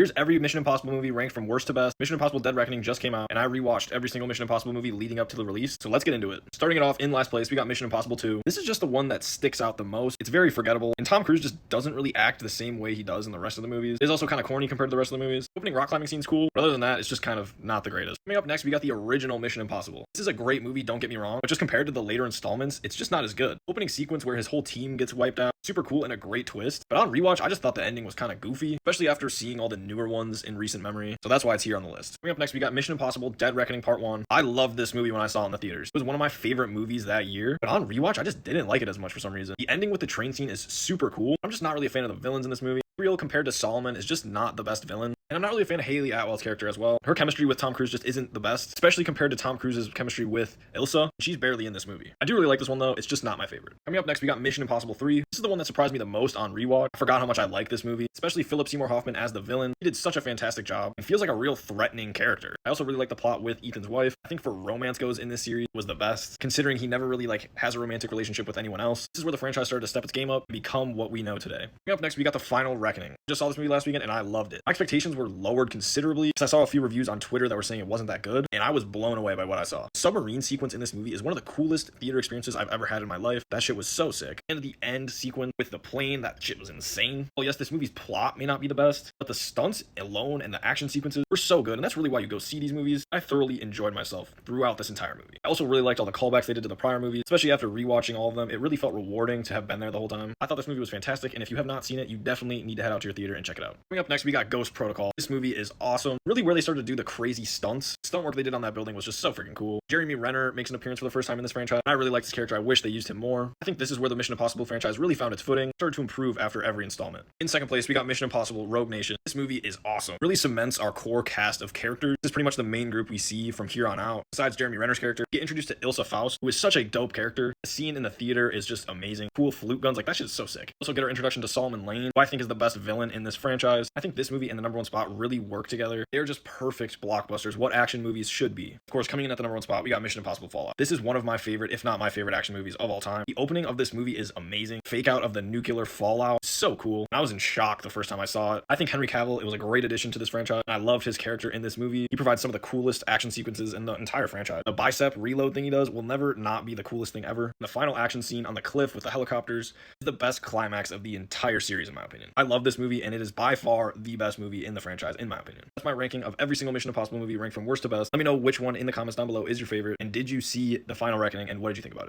Here's every Mission Impossible movie ranked from worst to best. Mission Impossible Dead Reckoning just came out, and I rewatched every single Mission Impossible movie leading up to the release, so let's get into it. Starting it off in last place, we got Mission Impossible 2. This is just the one that sticks out the most. It's very forgettable, and Tom Cruise just doesn't really act the same way he does in the rest of the movies. It is also kind of corny compared to the rest of the movies. Opening rock climbing scene's cool, but other than that, it's just kind of not the greatest. Coming up next, we got the original Mission Impossible. This is a great movie, don't get me wrong, but just compared to the later installments, it's just not as good. Opening sequence where his whole team gets wiped out, super cool and a great twist, but on rewatch, I just thought the ending was kind of goofy, especially after seeing all the newer ones in recent memory, so that's why it's here on the list. Coming up next, we got Mission Impossible Dead Reckoning Part 1. I loved this movie when I saw it in the theaters. It was one of my favorite movies that year, but on rewatch, I just didn't like it as much for some reason. The ending with the train scene is super cool. I'm just not really a fan of the villains in this movie. Real compared to Solomon is just not the best villain. And I'm not really a fan of Haley Atwell's character as well. Her chemistry with Tom Cruise just isn't the best, especially compared to Tom Cruise's chemistry with Ilsa. She's barely in this movie. I do really like this one though, it's just not my favorite. Coming up next, we got Mission Impossible 3. This is the one that surprised me the most on rewatch. I forgot how much I like this movie, especially Philip Seymour Hoffman as the villain. He did such a fantastic job and feels like a real threatening character. I also really like the plot with Ethan's wife. I think for romance goes in this series was the best, considering he never really has a romantic relationship with anyone else. This is where the franchise started to step its game up and become what we know today. Coming up next, we got The Final Reckoning. Just saw this movie last weekend and I loved it. My expectations were lowered considerably because I saw a few reviews on Twitter that were saying it wasn't that good, and I was blown away by what I saw. The submarine sequence in this movie is one of the coolest theater experiences I've ever had in my life. That shit was so sick. And the end sequence with the plane, that shit was insane. Oh yes, this movie's plot may not be the best, but the stunts alone and the action sequences were so good, and that's really why you go see these movies. I thoroughly enjoyed myself throughout this entire movie. I also really liked all the callbacks they did to the prior movies, especially after rewatching all of them. It really felt rewarding to have been there the whole time. I thought this movie was fantastic, and if you have not seen it, you definitely need to head out to your theater and check it out. Coming up next, we got Ghost Protocol. This movie is awesome. Really where they started to do the crazy stunts. The stunt work they did on that building was just so freaking cool. Jeremy Renner makes an appearance for the first time in this franchise. I really liked his character. I wish they used him more. I think this is where the Mission Impossible franchise really found its footing, started to improve after every installment. In second place, we got Mission Impossible Rogue Nation. This movie is awesome. Really cements our core cast of characters. This is pretty much the main group we see from here on out. Besides Jeremy Renner's character, we get introduced to Ilsa Faust, who is such a dope character. The scene in the theater is just amazing. Cool flute guns, like that shit is so sick. Also get our introduction to Solomon Lane, who I think is the best villain in this franchise. I think this movie and the number one spot really work together. They're just perfect blockbusters, what action movies should be. Of course, coming in at the number one spot, we got Mission Impossible Fallout. This is one of my favorite, if not my favorite action movies of all time. The opening of this movie is amazing. Fake out of the nuclear fallout, so cool. I was in shock the first time I saw it. I think Henry Cavill, it was a great addition to this franchise. I loved his character in this movie. He provides some of the coolest action sequences in the entire franchise. The bicep reload thing he does will never not be the coolest thing ever. The final action scene on the cliff with the helicopters is the best climax of the entire series in my opinion. I love this movie and it is by far the best movie in the franchise in my opinion. That's my ranking of every single Mission Impossible movie ranked from worst to best. Let me know which one in the comments down below is your favorite, and did you see The Final Reckoning and what did you think about it?